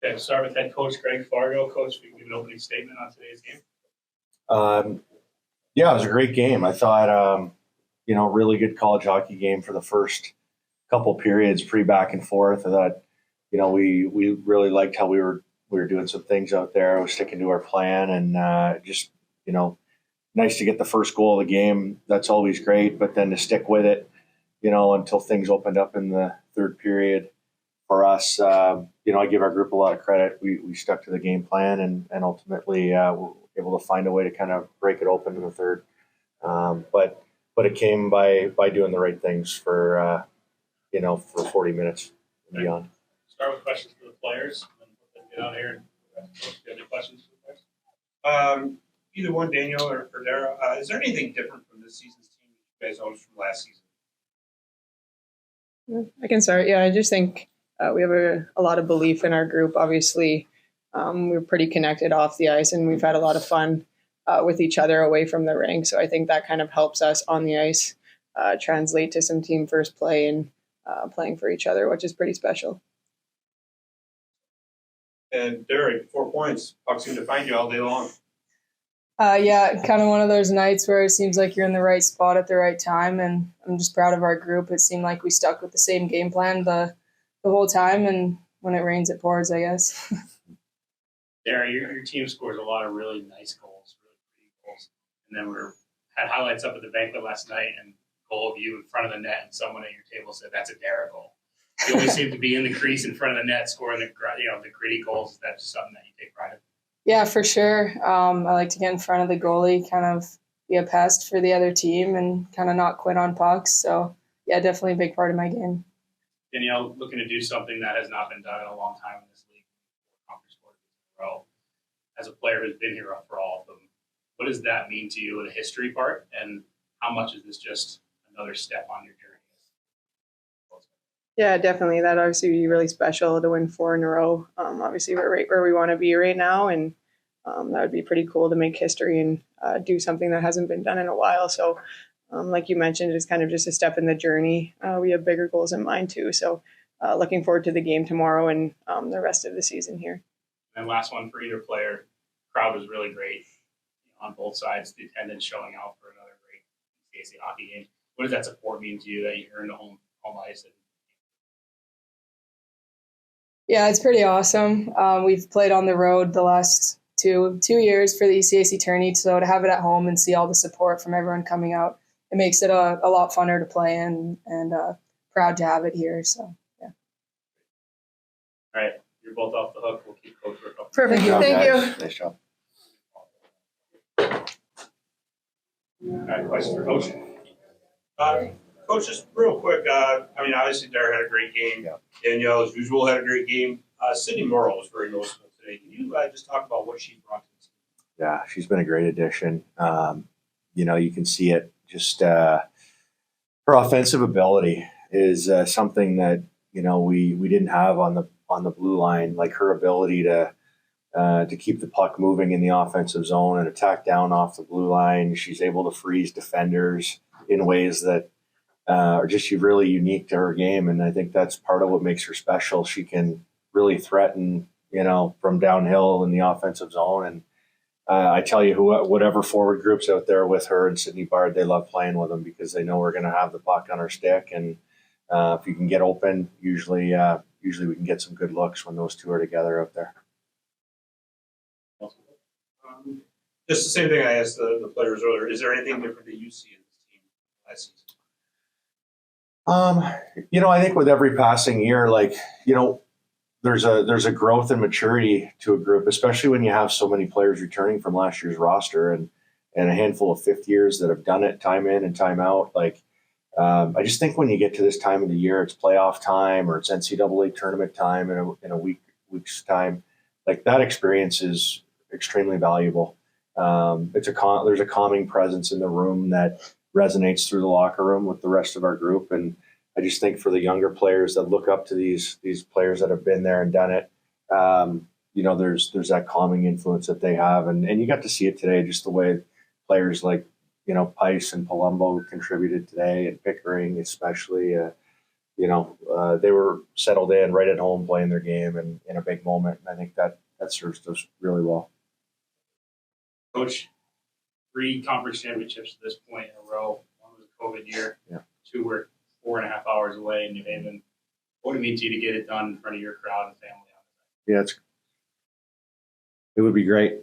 Okay, start with head coach Greig Fargo. Coach, if you can give an opening statement on today's game. Yeah, it was a great game. I thought, really good college hockey game for the first couple periods, pretty back and forth. I thought, we really liked how we were doing some things out there. We were sticking to our plan, and just nice to get the first goal of the game. That's always great, but then to stick with it, until things opened up in the third period for us. I give our group a lot of credit. We stuck to the game plan, and ultimately were able to find a way to kind of break it open in the third. But it came by doing the right things for 40 minutes and beyond. Start with questions for the players, and then get out here. Do you have any questions for the players? Either one, Danielle or Dara. Is there anything different from this season's team you guys noticed from last season? I can start. Yeah, I just think we have a lot of belief in our group. Obviously, we're pretty connected off the ice, and we've had a lot of fun with each other away from the rink. So I think that kind of helps us on the ice translate to some team first play and playing for each other, which is pretty special. And Dara, 4 points. Pucks seem to find you all day long. Yeah, kind of one of those nights where it seems like you're in the right spot at the right time, and I'm just proud of our group. It seemed like we stuck with the same game plan the whole time, and when it rains, it pours, I guess. Dara, your team scores a lot of really nice goals, really pretty goals. And then had highlights up at the banquet last night, and goal of you in front of the net, and someone at your table said, "That's a Dara goal." You always seem to be in the crease in front of the net, scoring the gritty goals. Is that just something that you take pride in? Yeah, for sure. I like to get in front of the goalie, kind of be a pest for the other team, and kind of not quit on pucks. So, yeah, definitely a big part of my game. Danielle, looking to do something that has not been done in a long time in this league, conference quarters in a row. As a player who's been here for all of them, what does that mean to you in the history part, and how much is this just another step on your journey? Yeah, definitely. That obviously would be really special to win 4 in a row. Obviously, we're right where we want to be right now, and that would be pretty cool to make history and do something that hasn't been done in a while. So, like you mentioned, it's kind of just a step in the journey. We have bigger goals in mind too. So, looking forward to the game tomorrow and the rest of the season here. And last one for either player. Crowd was really great on both sides. The attendance showing out for another great ECAC hockey game. What does that support mean to you that you earned a home ice? Yeah, it's pretty awesome. We've played on the road the last two years for the ECAC tourney, so to have it at home and see all the support from everyone coming out, it makes it a lot funner to play in, and proud to have it here. So, yeah. All right, you're both off the hook. We'll keep Coach for a couple. Perfect. Thank you. Nice job. All right, question for Coach. Coach, just real quick, obviously Dara had a great game. Yeah. Danielle, as usual, had a great game. Sydney Morrow was very noticeable today. Can you just talk about what she brought to the team? Yeah, she's been a great addition. You can see it. Just her offensive ability is something that we didn't have on the blue line. Like her ability to keep the puck moving in the offensive zone and attack down off the blue line. She's able to freeze defenders in ways that are just really unique to her game, and I think that's part of what makes her special. She can really threaten, from downhill in the offensive zone. And I tell you, whatever forward groups out there with her and Sydney Bard, they love playing with them because they know we're going to have the puck on our stick, and if you can get open, usually we can get some good looks when those two are together out there. Just the same thing I asked the players earlier. Is there anything different that you see in this team last season? I think with every passing year, there's a growth and maturity to a group, especially when you have so many players returning from last year's roster and a handful of fifth years that have done it time in and time out. I just think when you get to this time of the year, it's playoff time or it's NCAA tournament time in a week's time. That experience is extremely valuable. There's a calming presence in the room that resonates through the locker room with the rest of our group. And I just think for the younger players that look up to these players that have been there and done it, there's that calming influence that they have. And you got to see it today, just the way players like, Pice and Palumbo contributed today, and Pickering especially. they were settled in right at home playing their game and in a big moment. And I think that serves us really well. Coach, 3 conference championships at this point in a row. One was a COVID year. Yeah. 2 were 4.5 hours away in New Haven. What would it mean to you to get it done in front of your crowd and family? Yeah, it would be great.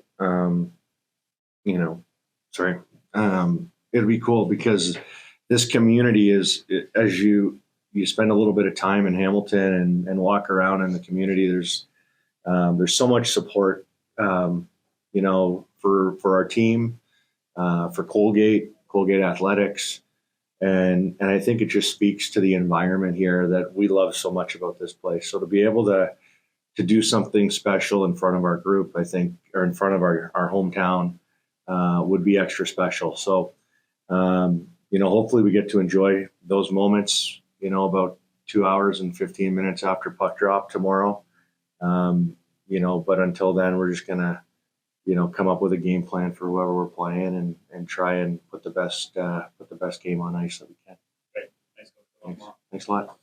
It would be cool because this community is, as you spend a little bit of time in Hamilton and walk around in the community, there's so much support, for our team, for Colgate Athletics. And I think it just speaks to the environment here that we love so much about this place. So to be able to do something special in front of our group, I think, or in front of our hometown, would be extra special. So, hopefully we get to enjoy those moments, about 2 hours and 15 minutes after puck drop tomorrow. But until then, we're just going to, come up with a game plan for whoever we're playing and try and put the best game on ice that we can. Great. Thanks, Coach. Thanks a lot.